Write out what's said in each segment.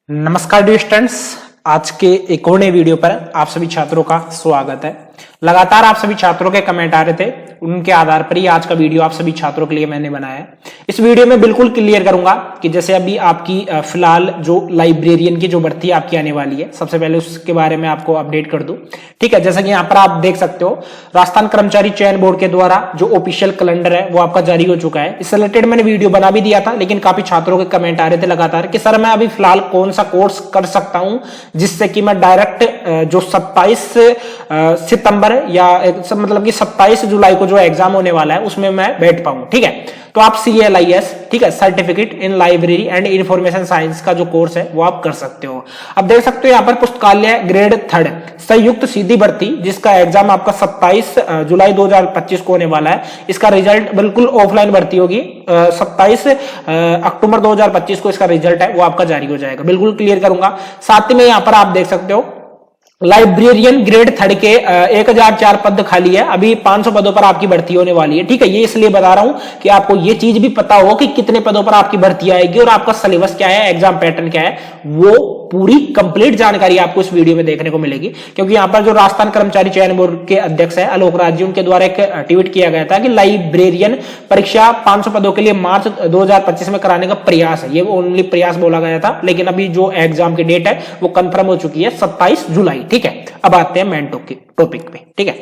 नमस्कार dear students, आज के एक और नए वीडियो पर आप सभी छात्रों का स्वागत है। लगातार आप सभी छात्रों के कमेंट आ रहे थे, उनके आधार पर ही आज का वीडियो आप सभी छात्रों के लिए मैंने बनाया है। इस वीडियो में बिल्कुल क्लियर करूंगा कि जैसे अभी आपकी फिलहाल जो लाइब्रेरियन की जो भर्ती आपकी आने वाली है, सबसे पहले उसके बारे में आपको अपडेट कर दूं। ठीक है, जैसा कि यहाँ पर आप देख सकते हो, राजस्थान कर्मचारी चयन बोर्ड के द्वारा जो ऑफिशियल कैलेंडर है वो आपका जारी हो चुका है। इससे रिलेटेड मैंने वीडियो बना भी दिया था, लेकिन काफी छात्रों के कमेंट आ रहे थे लगातार कि सर मैं अभी फिलहाल कौन सा कोर्स कर सकता हूं जिससे कि मैं डायरेक्ट जो 27 सितंबर या मतलब कि 27 जुलाई को जो एग्जाम होने वाला है उसमें मैं बैठ पाऊं। ठीक है, तो आप CLIS, ठीक है, certificate in library and information science का जो कोर्स है वो आप कर सकते हो। अब देख सकते हो यहाँ पर पुस्तकालय ग्रेड 3 संयुक्त सीधी भर्ती, जिसका एग्जाम आपका 27 जुलाई 2025 को होने वाला है। इसका रिजल्ट बिल्कुल ऑफलाइन भर्ती होगी, 27 अक्टूबर 2025 को इसका रिजल्ट है वो आपका जारी हो जाएगा। बिल्कुल क्लियर करूंगा। साथ ही में यहाँ पर आप देख सकते हो लाइब्रेरियन ग्रेड 3 के 1004 पद खाली है। अभी 500 पदों पर आपकी भर्ती होने वाली है। ठीक है, ये इसलिए बता रहा हूं कि आपको ये चीज भी पता हो कि कितने पदों पर आपकी भर्ती आएगी और आपका सिलेबस क्या है, एग्जाम पैटर्न क्या है, वो पूरी कंप्लीट जानकारी आपको इस वीडियो में देखने को मिलेगी। क्योंकि यहाँ पर जो राजस्थान कर्मचारी चयन बोर्ड के अध्यक्ष है आलोक राज जी, उनके द्वारा एक ट्वीट किया गया था कि लाइब्रेरियन परीक्षा 500 पदों के लिए मार्च 2025 में कराने का प्रयास है। ये ओनली प्रयास बोला गया था, लेकिन अभी जो एग्जाम की डेट है वो कंफर्म हो चुकी है 27 जुलाई। ठीक है, अब आते हैं मेन टॉपिक पे। ठीक है,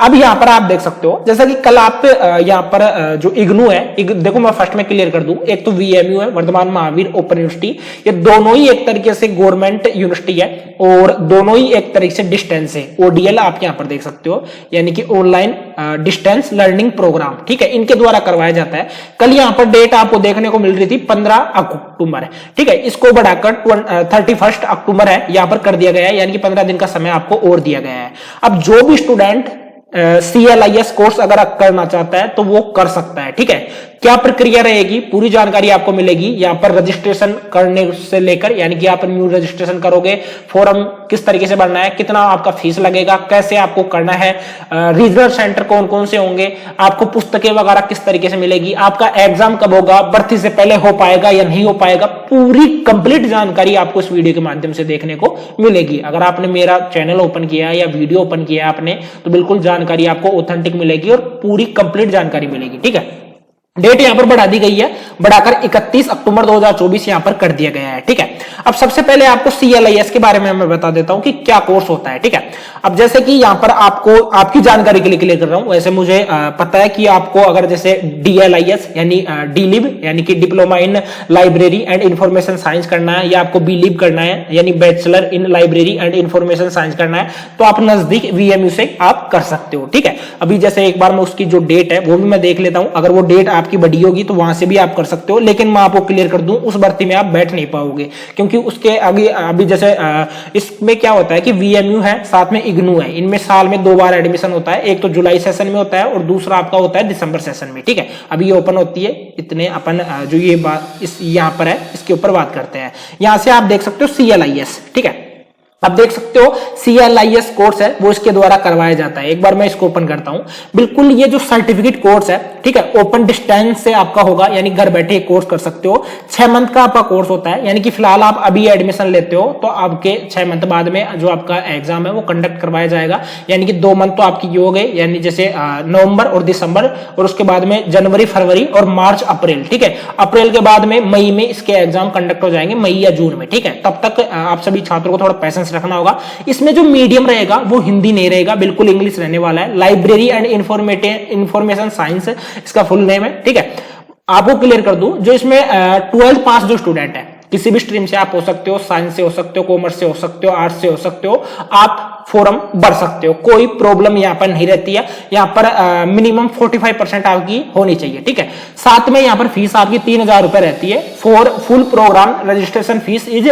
अब यहाँ पर आप देख सकते हो जैसा कि कल आप यहाँ पर जो इग्नू है, देखो मैं फर्स्ट में क्लियर कर दूं, एक तो VMU है, वर्धमान महावीर ओपन यूनिवर्सिटी, ये दोनों ही एक तरीके से गवर्नमेंट यूनिवर्सिटी है और दोनों ही एक तरीके से डिस्टेंस है। ODL आप यहाँ पर देख सकते हो, यानी कि ऑनलाइन डिस्टेंस लर्निंग प्रोग्राम। ठीक है, इनके द्वारा करवाया जाता है। कल यहाँ पर डेट आपको देखने को मिल रही थी 15 अक्टूबर। ठीक है, इसको बढ़ाकर 31 अक्टूबर है यहाँ पर कर दिया गया है, यानी कि 15 दिन का समय आपको और दिया गया है। अब जो भी स्टूडेंट CLIS कोर्स अगर करना चाहता है तो वो कर सकता है। ठीक है, क्या प्रक्रिया रहेगी पूरी जानकारी आपको मिलेगी यहाँ पर रजिस्ट्रेशन करने से लेकर, यानी कि आप न्यू रजिस्ट्रेशन करोगे, फॉर्म किस तरीके से भरना है, कितना आपका फीस लगेगा, कैसे आपको करना है, रीजनल सेंटर कौन कौन से होंगे, आपको पुस्तकें वगैरह किस तरीके से मिलेगी, आपका एग्जाम कब होगा, भर्ती से पहले हो पाएगा या नहीं हो पाएगा, पूरी कंप्लीट जानकारी आपको इस वीडियो के माध्यम से देखने को मिलेगी। अगर आपने मेरा चैनल ओपन किया या वीडियो ओपन किया आपने, तो बिल्कुल जानकारी आपको ऑथेंटिक मिलेगी और पूरी कंप्लीट जानकारी मिलेगी। ठीक है, डेट यहां पर बढ़ा दी गई है, बढ़ाकर 31 अक्टूबर 2024 यहां पर कर दिया गया है। ठीक है, अब सबसे पहले आपको CLIS के बारे में मैं बता देता हूं कि क्या कोर्स होता है। ठीक है, अब जैसे कि यहां पर आपको आपकी जानकारी के लिए क्लियर कर रहा हूं, वैसे मुझे पता है कि आपको अगर जैसे DLIS यानी DLIB यानी कि diploma in library and information science करना है, या आपको BLIB करना है यानी bachelor in library and information science करना है, तो आप नजदीक VMU से आप कर सकते हो। ठीक है, अभी जैसे एक बार मैं उसकी जो डेट है वो भी मैं देख लेता हूं, अगर वो डेट आपकी बड़ी होगी तो वहां से भी आप कर सकते हो, लेकिन मैं आपको क्लियर कर दूं उस भर्ती में आप बैठ नहीं पाओगे, क्योंकि उसके आगे अभी जैसे इसमें क्या होता है कि VMU है, साथ में इग्नू है, इनमें साल में 2 बार एडमिशन होता है, एक तो जुलाई सेशन में होता है और दूसरा आपका होता है दिसंबर सेशन में। ठीक है, अभी ये ओपन होती है, इतने अपन जो ये बात इस यहाँ पर है इसके ऊपर बात करते हैं। यहां से आप देख सकते हो CLIS। ठीक है, अब देख सकते हो CLIS कोर्स है वो इसके द्वारा करवाया जाता है। एक बार मैं इसको ओपन करता हूं, बिल्कुल ये जो सर्टिफिकेट कोर्स है, ठीक है, ओपन डिस्टेंस से आपका होगा, यानी घर बैठे कोर्स कर सकते हो। 6 मंथ का आपका कोर्स होता है, यानी कि फिलहाल आप अभी एडमिशन लेते हो तो आपके 6 मंथ बाद में जो आपका एग्जाम है वो कंडक्ट करवाया जाएगा, यानी कि 2 मंथ तो आपकी हो गए, यानी जैसे नवंबर और दिसंबर, और उसके बाद में जनवरी, फरवरी और मार्च, अप्रैल। ठीक है, अप्रैल के बाद में मई में इसके एग्जाम कंडक्ट हो जाएंगे, मई या जून में। ठीक है, तब तक आप सभी छात्रों को थोड़ा पैसेंस रखना होगा। इसमें जो मीडियम रहेगा वो हिंदी नहीं रहेगा, बिल्कुल इंग्लिश रहने वाला है। लाइब्रेरी एंड इंफॉर्मेशन साइंस इसका फुल नेम है। ठीक है, आपको क्लियर कर दूं, जो इसमें 12th पास जो स्टूडेंट है, किसी भी स्ट्रीम से आप हो सकते हो, साइंस से हो सकते हो, कॉमर्स से हो सकते हो, आर्ट्स से हो सकते हो, आप फॉर्म भर सकते हो, कोई प्रॉब्लम यहाँ पर नहीं रहती है। यहाँ पर मिनिमम 45% आपकी होनी चाहिए। ठीक है, साथ में यहाँ पर फीस आपकी 3000 रुपए रहती है। For full programme registration fees is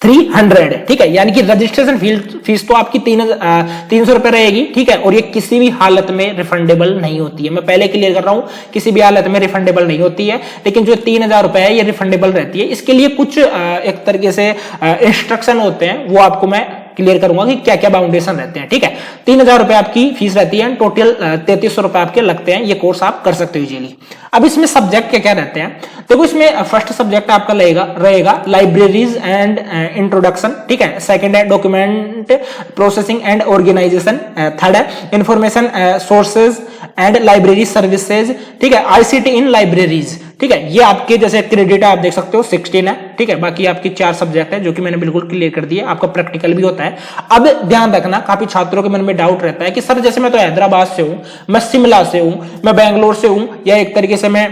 300 है। ठीक है, यानी कि रजिस्ट्रेशन फीस तो आपकी 300 रुपए रहेगी। ठीक है, और ये किसी भी हालत में रिफंडेबल नहीं होती है, मैं पहले क्लियर कर रहा हूं, किसी भी हालत में रिफंडेबल नहीं होती है। लेकिन जो 3000 रुपए है ये रिफंडेबल रहती है। इसके लिए कुछ एक तरीके से इंस्ट्रक्शन होते हैं, वो आपको मैं क्लियर करूंगा कि क्या क्या बाउंडेशन रहते हैं। ठीक है, 3,000 रुपए आपकी फीस रहती है, टोटल 3300 रुपए आपके लगते हैं। ये कोर्स आप कर सकते हो इजीली। अब इसमें सब्जेक्ट क्या क्या रहते हैं, देखो इसमें फर्स्ट सब्जेक्ट आपका रहेगा लाइब्रेरीज एंड इंट्रोडक्शन। ठीक है, सेकंड है document processing and organisation, third है information sources and library services. ठीक है, आईसीटी इन लाइब्रेरीज। ठीक है, ये आपके जैसे क्रेडिट है आप देख सकते हो 16 है। ठीक है, बाकी आपकी 4 सब्जेक्ट है जो कि मैंने बिल्कुल क्लियर कर दिया। आपका प्रैक्टिकल भी होता है। अब ध्यान रखना, काफी छात्रों के मन में डाउट रहता है कि सर जैसे मैं तो हैदराबाद से हूं, मैं शिमला से हूं, मैं बैंगलोर से हूं, या एक तरीके से मैं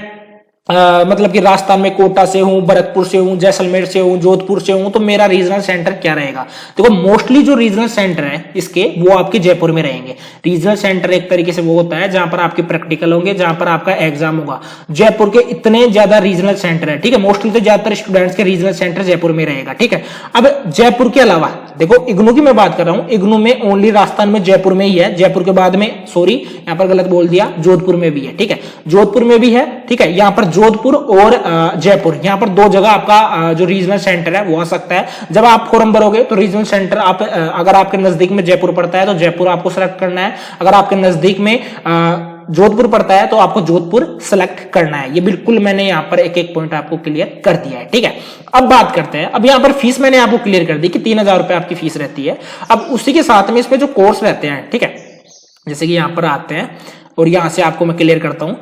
मतलब कि राजस्थान में कोटा से हूं, भरतपुर से हूं, जैसलमेर से हूं, जोधपुर से हूं, तो मेरा रीजनल सेंटर क्या रहेगा। देखो मोस्टली जो रीजनल सेंटर है इसके वो आपके जयपुर में रहेंगे। रीजनल सेंटर एक तरीके से वो होता है जहां पर आपके प्रैक्टिकल होंगे, जहां पर आपका एग्जाम होगा। जयपुर के इतने ज्यादा रीजनल सेंटर है। ठीक है, मोस्टली तो ज्यादातर स्टूडेंट्स के रीजनल सेंटर जयपुर में रहेगा। ठीक है, अब जयपुर के अलावा देखो इग्नू की मैं बात कर रहा हूं, इग्नू में ओनली राजस्थान में जयपुर में ही है। जयपुर के बाद में सॉरी यहां पर गलत बोल दिया, जोधपुर में भी है। ठीक है, जोधपुर में भी है। ठीक है, यहां पर जोधपुर और जयपुर, यहां पर 2 जगह आपका जो रीजनल सेंटर है वो आ सकता है। जब आप फॉर्म भरोगे तो रीजनल सेंटर आप अगर आपके नजदीक में जयपुर पड़ता है तो जयपुर आपको सेलेक्ट करना है। अगर आपके नजदीक में जोधपुर पड़ता है तो आपको जोधपुर सेलेक्ट करना है। ये बिल्कुल मैंने यहाँ पर एक एक पॉइंट आपको क्लियर कर दिया है। ठीक है, अब बात करते हैं, अब यहाँ पर फीस मैंने आपको क्लियर कर दी कि 3,000 रुपए आपकी फीस रहती है। अब उसी के साथ में इसमें जो कोर्स रहते हैं, ठीक है, जैसे कि यहाँ पर आते हैं और यहां से आपको मैं क्लियर करता हूं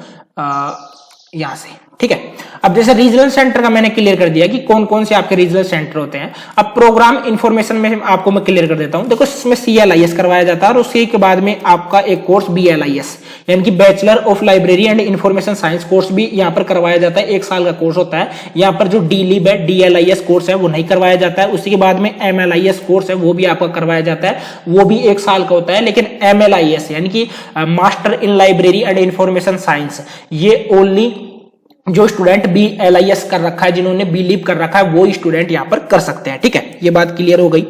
यहां से। ठीक है, अब जैसे रीजनल सेंटर का मैंने क्लियर कर दिया कि कौन कौन से आपके रीजनल सेंटर होते हैं। अब प्रोग्राम इंफॉर्मेशन में आपको मैं क्लियर कर देता हूं। देखो इसमें CLIS करवाया जाता है और उसी के बाद में आपका एक कोर्स BLIS यानी कि bachelor of library and information science course भी यहाँ पर करवाया जाता है। 1 साल का कोर्स होता है। यहाँ पर जो DLIB है, DLIS कोर्स है वो नहीं करवाया जाता है। उसी के बाद में MLIS कोर्स है वो भी आपका करवाया जाता है, वो भी 1 साल का होता है। लेकिन MLIS यानी कि master in library and information science, ये ओनली जो स्टूडेंट BLIS कर रखा है, जिन्होंने BLIB कर रखा है, वो स्टूडेंट यहां पर कर सकते हैं। ठीक है, ये बात क्लियर हो गई।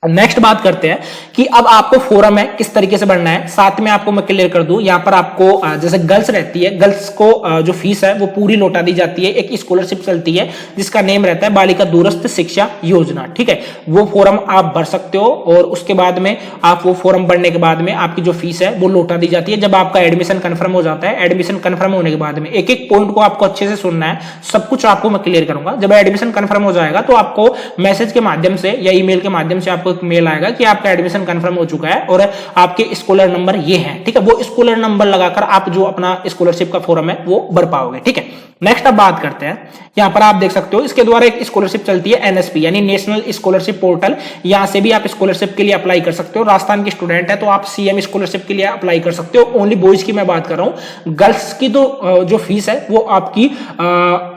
नेक्स्ट बात करते हैं कि अब आपको फोरम है किस तरीके से भरना है। साथ में आपको मैं क्लियर कर दूं, यहां पर आपको जैसे गर्ल्स रहती है, गर्ल्स को जो फीस है वो पूरी लौटा दी जाती है। एक स्कॉलरशिप चलती है जिसका नेम रहता है बालिका दूरस्थ शिक्षा योजना। ठीक है, वो फॉर्म आप भर सकते हो और उसके बाद में आप वो फॉर्म भरने के बाद में आपकी जो फीस है वो लौटा दी जाती है। जब आपका एडमिशन कंफर्म हो जाता है, एडमिशन कंफर्म होने के बाद में एक एक पॉइंट को आपको अच्छे से सुनना है, सब कुछ आपको मैं क्लियर करूंगा। जब एडमिशन कंफर्म हो जाएगा तो आपको मैसेज के माध्यम से या ईमेल के माध्यम से आपको एक मेल आएगा कि आपका एडमिशन कंफर्म हो चुका है और आपके स्कॉलर नंबर ये हैं। ठीक है, वो स्कॉलर नंबर लगाकर आप जो अपना स्कॉलरशिप का फॉर्म है वो भर पाओगे। ठीक है, नेक्स्ट अब बात करते हैं, यहां पर आप देख सकते हो इसके द्वारा एक स्कॉलरशिप चलती है NSP यानी नेशनल स्कॉलरशिप पोर्टल। यहां से भी आप स्कॉलरशिप के लिए अप्लाई कर सकते हो। राजस्थान के स्टूडेंट है तो आप CM स्कॉलरशिप के लिए अप्लाई कर सकते हो। ओनली बॉयज की मैं बात कर रहा हूं। गर्ल्स की तो जो फीस है वो आपकी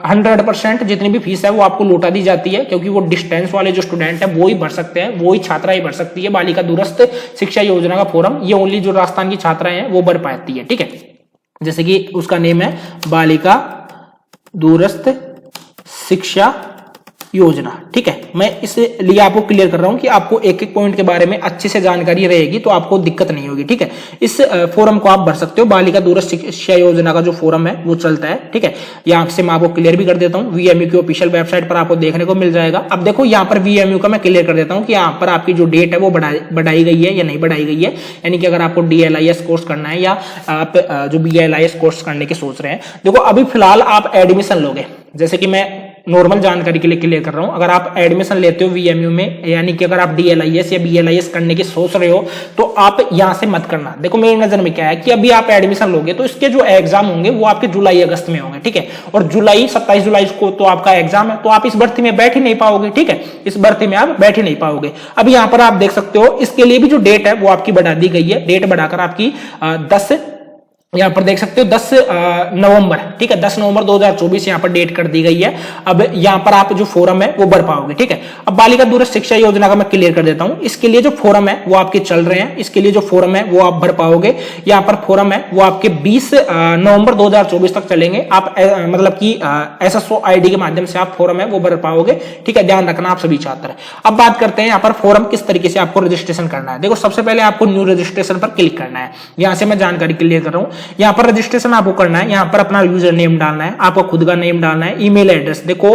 100% जितनी भी फीस है वो आपको लौटा दी जाती है, क्योंकि वो डिस्टेंस वाले जो स्टूडेंट है वो ही भर सकते हैं, वो ही छात्रा ही भर सकती है। बालिका दूरस्थ शिक्षा योजना का फॉर्म ये ओनली जो राजस्थान की छात्राएं हैं वो भर पाती है। ठीक है, जैसे कि उसका नेम है बालिका दूरस्थ शिक्षा योजना। ठीक है, मैं इसलिए आपको क्लियर कर रहा हूं कि आपको एक एक पॉइंट के बारे में अच्छे से जानकारी रहेगी तो आपको दिक्कत नहीं होगी। ठीक है, इस फोरम को आप भर सकते हो। बालिका दूरस्थ शिक्षा योजना का जो फोरम है वो चलता है। ठीक है, यहां से मैं आपको क्लियर भी कर देता हूं, VMU की ऑफिशियल वेबसाइट पर आपको देखने को मिल जाएगा। अब देखो यहां पर VMU का मैं क्लियर कर देता हूं कि यहां पर आपकी जो डेट है वो बढ़ाई गई है या नहीं बढ़ाई गई है। यानी कि अगर आपको DLIS कोर्स करना है या आप जो BLIS कोर्स करने की सोच रहे हैं, देखो अभी फिलहाल आप एडमिशन लोगे, जैसे कि मैं नॉर्मल जानकारी के लिए क्लियर कर रहा हूं। अगर आप एडमिशन लेते हो VMU में, यानी कि अगर आप DLIS या BLIS करने की सोच रहे हो तो आप यहां से मत करना। देखो मेरी नजर में क्या है कि अभी आप एडमिशन लोगे तो इसके जो एग्जाम होंगे वो आपके जुलाई अगस्त में होंगे। ठीक है, और 27 जुलाई को तो आपका एग्जाम है, तो आप इस भर्ती में बैठ ही नहीं पाओगे। ठीक है, इस भर्ती में आप बैठ ही नहीं पाओगे। अब यहां पर आप देख सकते हो इसके लिए भी जो डेट है वो आपकी बढ़ा दी गई है। डेट बढ़ाकर आपकी 10 यहां पर देख सकते हो 10 नवंबर। ठीक है, 10 नवंबर 2024 यहां पर डेट कर दी गई है। अब यहां पर आप जो फोरम है वो भर पाओगे। ठीक है, अब बालिका दूरस्थ शिक्षा योजना का मैं क्लियर कर देता हूं। इसके लिए जो फोरम है वो आपके चल रहे हैं, इसके लिए जो फोरम है वो आप भर पाओगे। यहां पर फोरम है वो आपके 20 नवंबर 2024 तक चलेंगे। आप मतलब कि SSO ID के माध्यम से आप फोरम है वो भर पाओगे। ठीक है, ध्यान रखना आप सभी छात्र। अब बात करते हैं यहाँ पर फोरम किस तरीके से आपको रजिस्ट्रेशन करना है। देखो सबसे पहले आपको न्यू रजिस्ट्रेशन पर क्लिक करना है। यहां से मैं जानकारी क्लियर कर रहा हूं। यहां पर रजिस्ट्रेशन आपको करना है, यहां पर अपना यूजर नेम डालना है, आपको खुद का नेम डालना है, ईमेल एड्रेस। देखो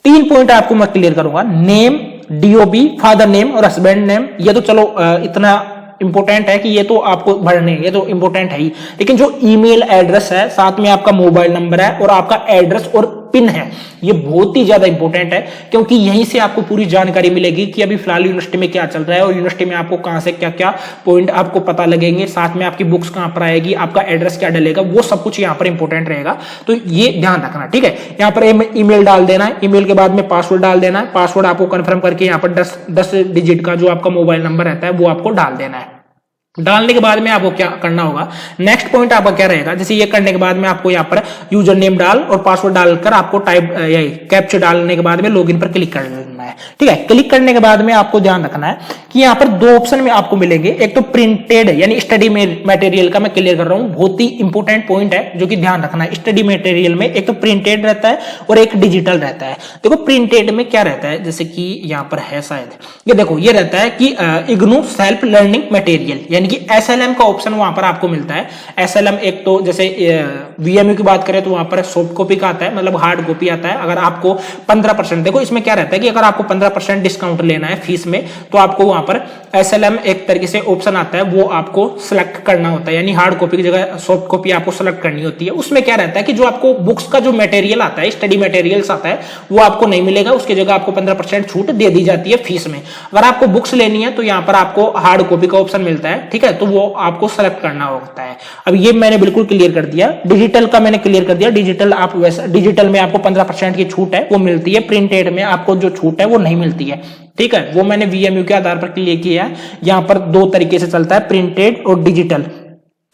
3 पॉइंट आपको मैं क्लियर करूंगा, नेम, DOB, फादर नेम और हस्बैंड नेम, ये तो चलो इतना इंपॉर्टेंट है कि ये तो आपको भरने, ये तो इंपॉर्टेंट है ही। लेकिन जो ईमेल एड्रेस है, साथ में आपका मोबाइल नंबर है और आपका एड्रेस और पिन है, ये बहुत ही ज्यादा इंपॉर्टेंट है, क्योंकि यहीं से आपको पूरी जानकारी मिलेगी कि अभी फिलहाल यूनिवर्सिटी में क्या चल रहा है और यूनिवर्सिटी में आपको कहां से क्या क्या पॉइंट आपको पता लगेंगे, साथ में आपकी बुक्स कहां पर आएगी, आपका एड्रेस क्या डलेगा, वो सब कुछ यहाँ पर इंपॉर्टेंट रहेगा। तो ये ध्यान रखना, ठीक है। यहाँ पर ईमेल डाल देना है, ईमेल के बाद में पासवर्ड डाल देना है, पासवर्ड आपको कंफर्म करके यहाँ पर 10 डिजिट का जो आपका मोबाइल नंबर रहता है वो आपको डाल देना है। डालने के बाद में आपको क्या करना होगा, नेक्स्ट पॉइंट आपका क्या रहेगा, जैसे ये करने के बाद में आपको यहाँ पर यूजर नेम डाल और पासवर्ड डालकर आपको कैप्चा डालने के बाद में लॉगिन पर क्लिक कर देना है, ठीक है। क्लिक करने के बाद में आपको ध्यान रखना है कि यहाँ पर दो ऑप्शन में आपको मिलेंगे, एक तो प्रिंटेड यानी स्टडी मटेरियल का मैं क्लियर कर रहा हूँ, बहुत ही इंपॉर्टेंट पॉइंट है जो कि ध्यान रखना है। स्टडी मटेरियल में एक तो प्रिंटेड रहता है और एक डिजिटल रहता है। देखो प्रिंटेड में क्या रहता है, जैसे कि यहाँ पर है शायद, ये देखो ये रहता है कि इग्नू सेल्फ लर्निंग मटेरियल, यानी कि SLM का ऑप्शन वहां पर आपको मिलता है। SLM एक तो जैसे VMU की बात करें तो वहां पर सॉफ्ट कॉपी का आता है, मतलब हार्ड कॉपी आता है। अगर आपको 15%, देखो इसमें क्या रहता है कि अगर आपको 15% डिस्काउंट लेना है फीस में, तो आपको वहां पर SLM एक तरीके से ऑप्शन आता है, वो आपको सिलेक्ट करना होता है, यानी हार्ड कॉपी की जगह सॉफ्ट कॉपी आपको सिलेक्ट करनी होती है। उसमें क्या रहता है कि जो आपको बुक्स का जो मटेरियल आता है, स्टडी मटेरियल्स आता है, वो आपको नहीं मिलेगा, उसकी जगह आपको 15% छूट दे दी जाती है फीस में। अगर आपको बुक्स लेनी है तो यहाँ पर आपको हार्ड कॉपी का ऑप्शन मिलता है, ठीक है, तो वो आपको सेलेक्ट करना होता है। अब ये मैंने बिल्कुल क्लियर कर दिया। डिजिटल का मैंने क्लियर कर दिया, डिजिटल आप वैसा, डिजिटल में आपको 15% की छूट है वो मिलती है, प्रिंटेड में आपको जो छूट है वो नहीं मिलती है, ठीक है। वो मैंने VMU के आधार पर क्लियर किया है। यहां पर दो तरीके से चलता है, प्रिंटेड और डिजिटल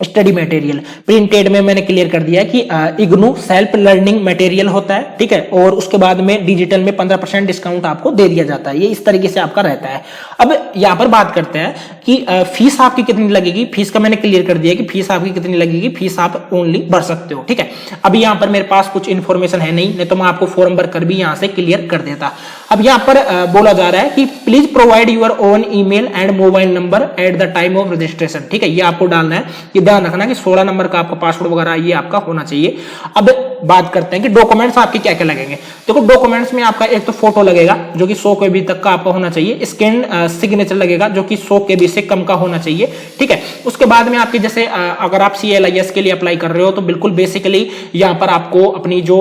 स्टडी मटेरियल। प्रिंटेड में मैंने क्लियर कर दिया कि इग्नू सेल्फ लर्निंग मटेरियल होता है, ठीक है, और उसके बाद में डिजिटल में 15% डिस्काउंट आपको दे दिया जाता है। ये इस तरीके से आपका रहता है। अब यहां पर बात करते हैं कि फीस आपकी कितनी लगेगी। फीस का मैंने क्लियर कर दिया कि फीस आपकी कितनी लगेगी, फीस आप ओनली भर सकते हो, ठीक है। अभी यहां पर मेरे पास कुछ इन्फॉर्मेशन है नहीं तो मैं आपको फॉर्म भर कर भी यहां से क्लियर कर देता। अब यहां पर बोला जा रहा है कि please provide your own email and mobile number at the time of registration, ठीक है, ये आपको डालना है। ध्यान रखना कि 16 नंबर का आपका पासवर्ड वगैरह ये आपका होना चाहिए। अब बात करते हैं कि डॉक्यूमेंट्स आपके क्या क्या लगेंगे। देखो डॉक्यूमेंट्स में आपका एक तो फोटो लगेगा जो कि 100 KB तक का आपका होना चाहिए, स्कैन सिग्नेचर लगेगा जो कि 100 KB से कम का होना चाहिए, ठीक है। उसके बाद में आपके जैसे अगर आप CLIS के लिए अप्लाई कर रहे हो तो बिल्कुल बेसिकली यहाँ पर आपको अपनी जो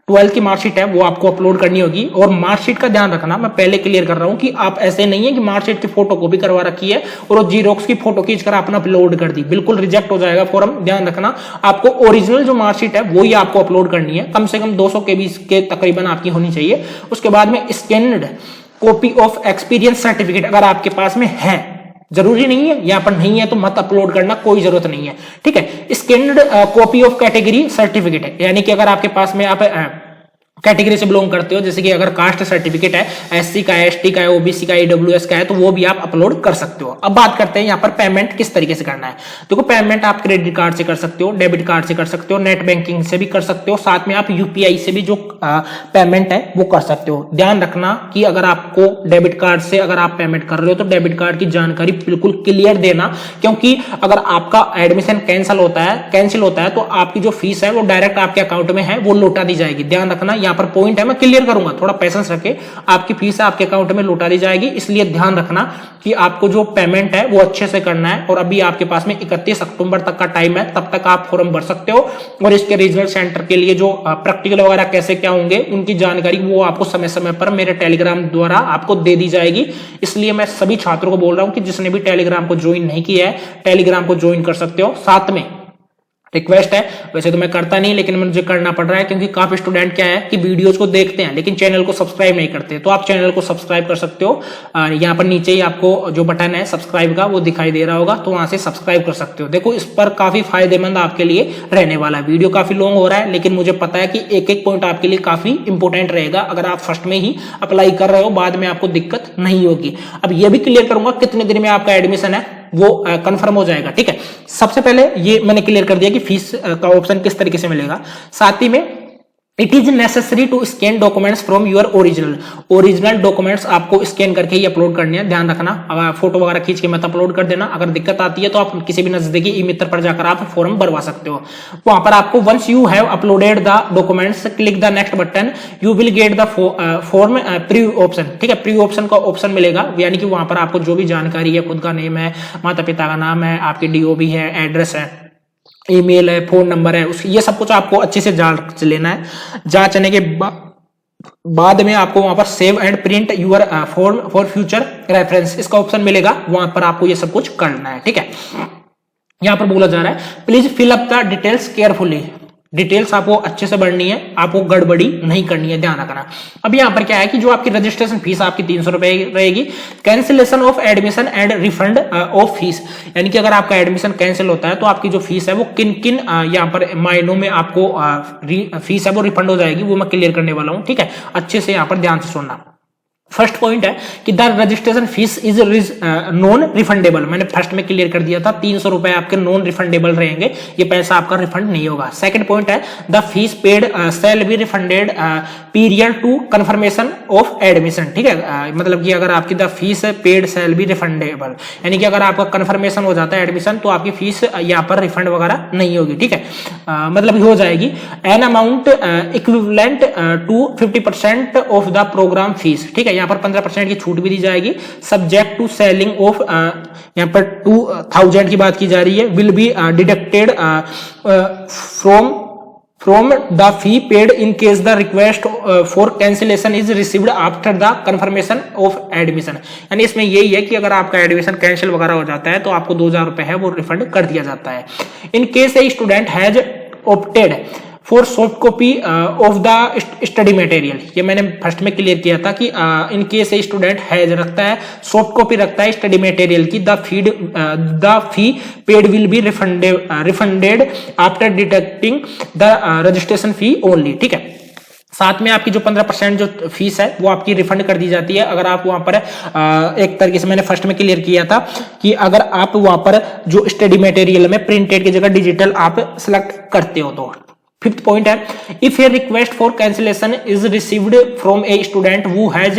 12th की मार्कशीट है वो आपको अपलोड करनी होगी। और मार्कशीट का ध्यान रखना, मैं पहले क्लियर कर रहा हूं कि आप ऐसे नहीं है कि मार्कशीट की फोटो कॉपी करवा रखी है और जीरोक्स की फोटो खींचकर आपने अपलोड कर दी, बिल्कुल रिजेक्ट हो जाएगा फॉर्म। ध्यान रखना आपको ओरिजिनल जो मार्कशीट है वो ही आपको अपलोड करनी है, कम से कम 200 KB के तकरीबन आपकी होनी चाहिए। उसके बाद में scanned copy of experience certificate अगर आपके पास में है, जरूरी नहीं है, यहां पर नहीं है तो मत अपलोड करना, कोई जरूरत नहीं है, ठीक है। Scanned copy of category certificate है, यानी कि अगर आपके पास में आप कैटेगरी से बिलोंग करते हो, जैसे कि अगर कास्ट सर्टिफिकेट है, SC का है, ST का है, OBC का है, EWS का है, तो वो भी आप अपलोड कर सकते हो। अब बात करते हैं यहाँ पर पेमेंट किस तरीके से करना है। देखो पेमेंट आप क्रेडिट कार्ड से कर सकते हो, डेबिट कार्ड से कर सकते हो, नेट बैंकिंग से भी कर सकते हो, साथ में आप UPI से भी जो पेमेंट है वो कर सकते हो। ध्यान रखना कि अगर आपको डेबिट कार्ड से अगर आप पेमेंट कर रहे हो तो डेबिट कार्ड की जानकारी बिल्कुल क्लियर देना, क्योंकि अगर आपका एडमिशन कैंसिल होता है तो आपकी जो फीस है वो डायरेक्ट आपके अकाउंट में है वो लौटा दी जाएगी। ध्यान रखना, यहाँ पर पॉइंट है, मैं क्लियर करूंगा, थोड़ा पेशेंस रखे, आपकी फीस आपके अकाउंट में लौटा दी जाएगी। इसलिए ध्यान रखना कि आपको जो पेमेंट है वो अच्छे से करना है। और अभी आपके पास में 31 अक्टूबर तक का टाइम है, तब तक आप फॉर्म भर सकते हो। और इसके रीजनल सेंटर के लिए जो प्रैक्टिकल वगैरह कैसे क्या होंगे उनकी जानकारी वो आपको समय समय पर मेरे टेलीग्राम द्वारा आपको दे दी जाएगी। इसलिए मैं सभी छात्रों को बोल रहा हूं कि जिसने भी टेलीग्राम को ज्वाइन नहीं किया है, टेलीग्राम को ज्वाइन कर सकते हो। साथ में रिक्वेस्ट है, वैसे तो मैं करता नहीं लेकिन मुझे करना पड़ रहा है क्योंकि काफी स्टूडेंट क्या है कि वीडियोस को देखते हैं लेकिन चैनल को सब्सक्राइब नहीं करते, तो आप चैनल को सब्सक्राइब कर सकते हो। यहाँ पर नीचे ही आपको जो बटन है सब्सक्राइब का वो दिखाई दे रहा होगा, तो वहां से सब्सक्राइब कर सकते हो। देखो इस पर काफी फायदेमंद आपके लिए रहने वाला है। वीडियो काफी लॉन्ग हो रहा है लेकिन मुझे पता है कि एक एक पॉइंट आपके लिए काफी इंपॉर्टेंट रहेगा। अगर आप फर्स्ट में ही अप्लाई कर रहे हो बाद में आपको दिक्कत नहीं होगी। अब ये भी क्लियर करूंगा कितने दिन में आपका एडमिशन है वो कंफर्म हो जाएगा, ठीक है। सबसे पहले ये मैंने क्लियर कर दिया कि फीस का ऑप्शन किस तरीके से मिलेगा। साथ ही में it is necessary to scan documents from your original documents आपको स्कैन करके ही अपलोड करने हैं, ध्यान रखना। अगर फोटो वगैरह खींच के मत अपलोड कर देना। अगर दिक्कत आती है तो आप किसी भी नजदीकी ई मित्र पर जाकर आप फॉर्म भरवा सकते हो। वहां पर आपको once you have uploaded the documents click the next button, you will get the form pre option, ठीक है। प्री ऑप्शन का ऑप्शन मिलेगा, यानी कि वहां पर आपको जो भी जानकारी है, खुद का नेम है, माता पिता का नाम है, आपकी डीओबी है, एड्रेस है, ईमेल है, फोन नंबर है, ये सब कुछ आपको अच्छे से जांच लेना है। जांचने के बाद में आपको वहां पर save and print your form for future reference इसका ऑप्शन मिलेगा, वहां पर आपको ये सब कुछ करना है, ठीक है। यहां पर बोला जा रहा है please fill up the details carefully, details आपको अच्छे से भरनी है, आपको गड़बड़ी नहीं करनी है, ध्यान रखना। अब यहाँ पर क्या है कि जो आपकी रजिस्ट्रेशन फीस आपकी 300 रुपए रहेगी, cancellation of admission and refund of fees, यानी कि अगर आपका एडमिशन कैंसिल होता है तो आपकी जो फीस है वो किन किन यहाँ पर मायनों में आपको फीस है वो रिफंड हो जाएगी, वो मैं क्लियर करने वाला हूँ, ठीक है। अच्छे से यहाँ पर ध्यान से सुनना। फर्स्ट पॉइंट है कि the registration fees is non refundable, मैंने फर्स्ट में क्लियर कर दिया था, 300 रुपए आपके नॉन रिफंडेबल रहेंगे, ये पैसा आपका रिफंड नहीं होगा। सेकंड पॉइंट है the fees paid shall be refunded period to confirmation of admission, ठीक है। मतलब कि अगर आपकी the fees paid shall be refundable, यानी कि अगर आपका कंफर्मेशन हो जाता है एडमिशन तो आपकी फीस यहाँ पर रिफंड वगैरह नहीं होगी, ठीक है। मतलब हो जाएगी an amount equivalent to 50% of the programme fees, ठीक है। यहाँ पर 15% की छूट भी दी जाएगी। सब्जेक्ट टू सेलिंग ऑफ, यहाँ पर 2000 की बात की जा रही है, will be deducted from the fee paid in case the request for cancellation is received after the confirmation of admission, यानी इसमें यही है कि अगर आपका एडमिशन कैंसिल वगैरह हो जाता है तो आपको 2000 रुपए है वो रिफंड कर दिया जाता है। In case a student has opted for soft copy of the study material, ये मैंने फर्स्ट में क्लियर किया था कि इन केस स्टूडेंट हैज रखता है, सॉफ्ट कॉपी रखता है स्टडी मटेरियल की, the fee paid will be refunded after deducting the registration fee only, ठीक है। साथ में आपकी जो 15% जो फीस है वो आपकी रिफंड कर दी जाती है अगर आप वहां पर एक तरीके से मैंने फर्स्ट में क्लियर किया था कि अगर आप वहां पर जो स्टडी मटेरियल में प्रिंटेड की जगह डिजिटल आप सिलेक्ट करते हो तो। फिफ्थ पॉइंट है if A request for cancellation is received from a student who has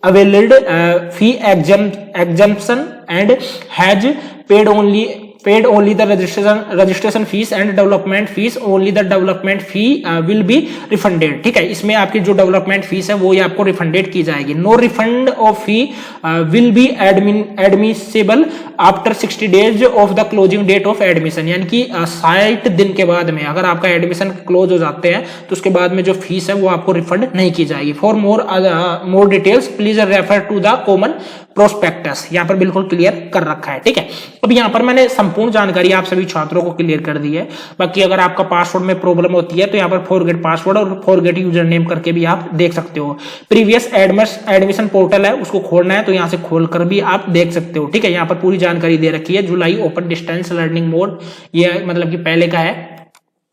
availed fee exemption and has paid only the registration fees and development fees, only the development fee will be refunded, ठीक है। इसमें आपकी जो development fees है वो ये आपको refunded की जाएगी। No refund of fee will be admissible after 60 days of the closing date of admission, यानी कि 60 दिन के बाद में अगर आपका एडमिशन क्लोज हो जाते हैं तो उसके बाद में जो फीस है वो आपको रिफंड नहीं की जाएगी। For more details please refer to the common prospectus, यहाँ पर बिल्कुल क्लियर कर रखा है, ठीक है। अब यहाँ पर मैंने संपूर्ण जानकारी आप सभी छात्रों को क्लियर कर दी है। बाकी अगर आपका पासवर्ड में प्रॉब्लम होती है तो यहाँ पर फॉरगेट पासवर्ड और फॉरगेट यूजर नेम करके भी आप देख सकते हो। प्रीवियस एडमिशन पोर्टल है उसको खोलना है तो यहाँ से खोलकर भी आप देख सकते हो, ठीक है। यहाँ पर पूरी जानकारी दे रखी है। जुलाई ओपन डिस्टेंस लर्निंग मोड, ये मतलब कि पहले का है,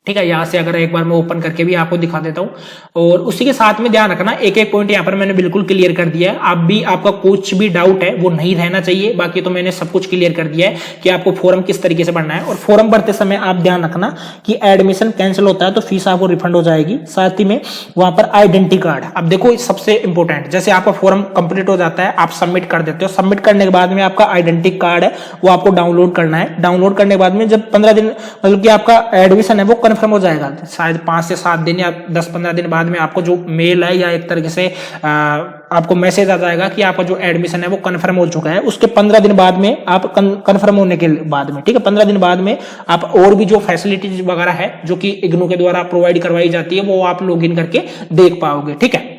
ठीक है। यहाँ से अगर एक बार मैं ओपन करके भी आपको दिखा देता हूँ और उसी के साथ में ध्यान रखना एक एक पॉइंट यहाँ पर मैंने बिल्कुल क्लियर कर दिया है। आप भी आपका कुछ भी डाउट है वो नहीं रहना चाहिए, बाकी तो मैंने सब कुछ क्लियर कर दिया है कि आपको फॉर्म किस तरीके से भरना है। और फॉर्म भरते समय आप ध्यान रखना कि एडमिशन कैंसिल होता है तो फीस आपको रिफंड हो जाएगी। साथ ही में वहां पर आइडेंटिटी कार्ड, अब देखो सबसे इंपॉर्टेंट, जैसे आपका फॉर्म कंप्लीट हो जाता है आप सबमिट कर देते हो, सबमिट करने के बाद में आपका आइडेंटिटी कार्ड है वो आपको डाउनलोड करना है। डाउनलोड करने के बाद में जब 15 दिन मतलब कि आपका एडमिशन है वो कंफर्म हो जाएगा, शायद 5 से 7 दिन या 10-15 दिन बाद में आपको जो मेल है या एक तरीके से आपको मैसेज आ जाएगा कि आपका जो एडमिशन है वो कंफर्म हो चुका है। उसके 15 दिन बाद में आप कंफर्म होने के बाद में, ठीक है, 15 दिन बाद में आप और भी जो फैसिलिटीज वगैरह है जो कि इग्नू के द्वारा प्रोवाइड करवाई जाती है वो आप लॉगिन करके देख पाओगे, ठीक है।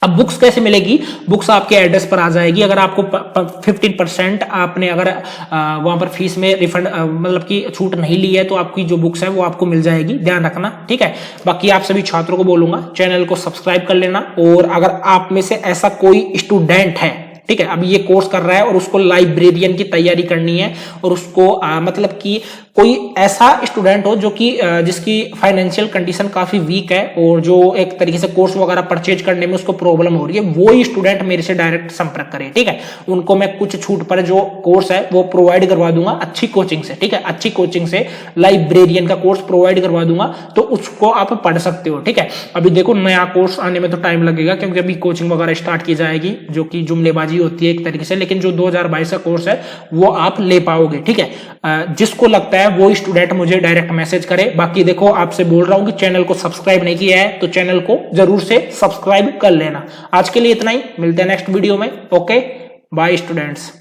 अब बुक्स कैसे मिलेगी? बुक्स आपके एड्रेस पर आ जाएगी। अगर आपको 15% आपने अगर वहां पर फीस में रिफंड मतलब कि छूट नहीं ली है तो आपकी जो बुक्स है वो आपको मिल जाएगी, ध्यान रखना, ठीक है। बाकी आप सभी छात्रों को बोलूंगा चैनल को सब्सक्राइब कर लेना। और अगर आप में से ऐसा कोई स्टूडेंट है, ठीक है, अभी ये कोर्स कर रहा है और उसको लाइब्रेरियन की तैयारी करनी है और उसको मतलब कि कोई ऐसा स्टूडेंट हो जो कि जिसकी फाइनेंशियल कंडीशन काफी वीक है और जो एक तरीके से कोर्स वगैरह परचेज करने में उसको प्रॉब्लम हो रही है, वो ही स्टूडेंट मेरे से डायरेक्ट संपर्क करे। ठीक है, उनको मैं कुछ छूट पर जो कोर्स है वो प्रोवाइड करवा दूंगा अच्छी कोचिंग से। ठीक है, अच्छी कोचिंग से लाइब्रेरियन का कोर्स प्रोवाइड करवा दूंगा, तो उसको आप पढ़ सकते हो। ठीक है, अभी देखो नया कोर्स आने में तो टाइम लगेगा क्योंकि अभी कोचिंग वगैरह स्टार्ट की जाएगी, जो कि जुमलेबाजी होती है एक तरीके से, लेकिन जो 2022 का कोर्स है वो आप ले पाओगे। ठीक है, जिसको लगता है वो स्टूडेंट मुझे डायरेक्ट मैसेज करे। बाकी देखो आपसे बोल रहा हूं कि चैनल को सब्सक्राइब नहीं किया है तो चैनल को जरूर से सब्सक्राइब कर लेना। आज के लिए इतना ही, मिलते हैं नेक्स्ट वीडियो में। Okay, bye students.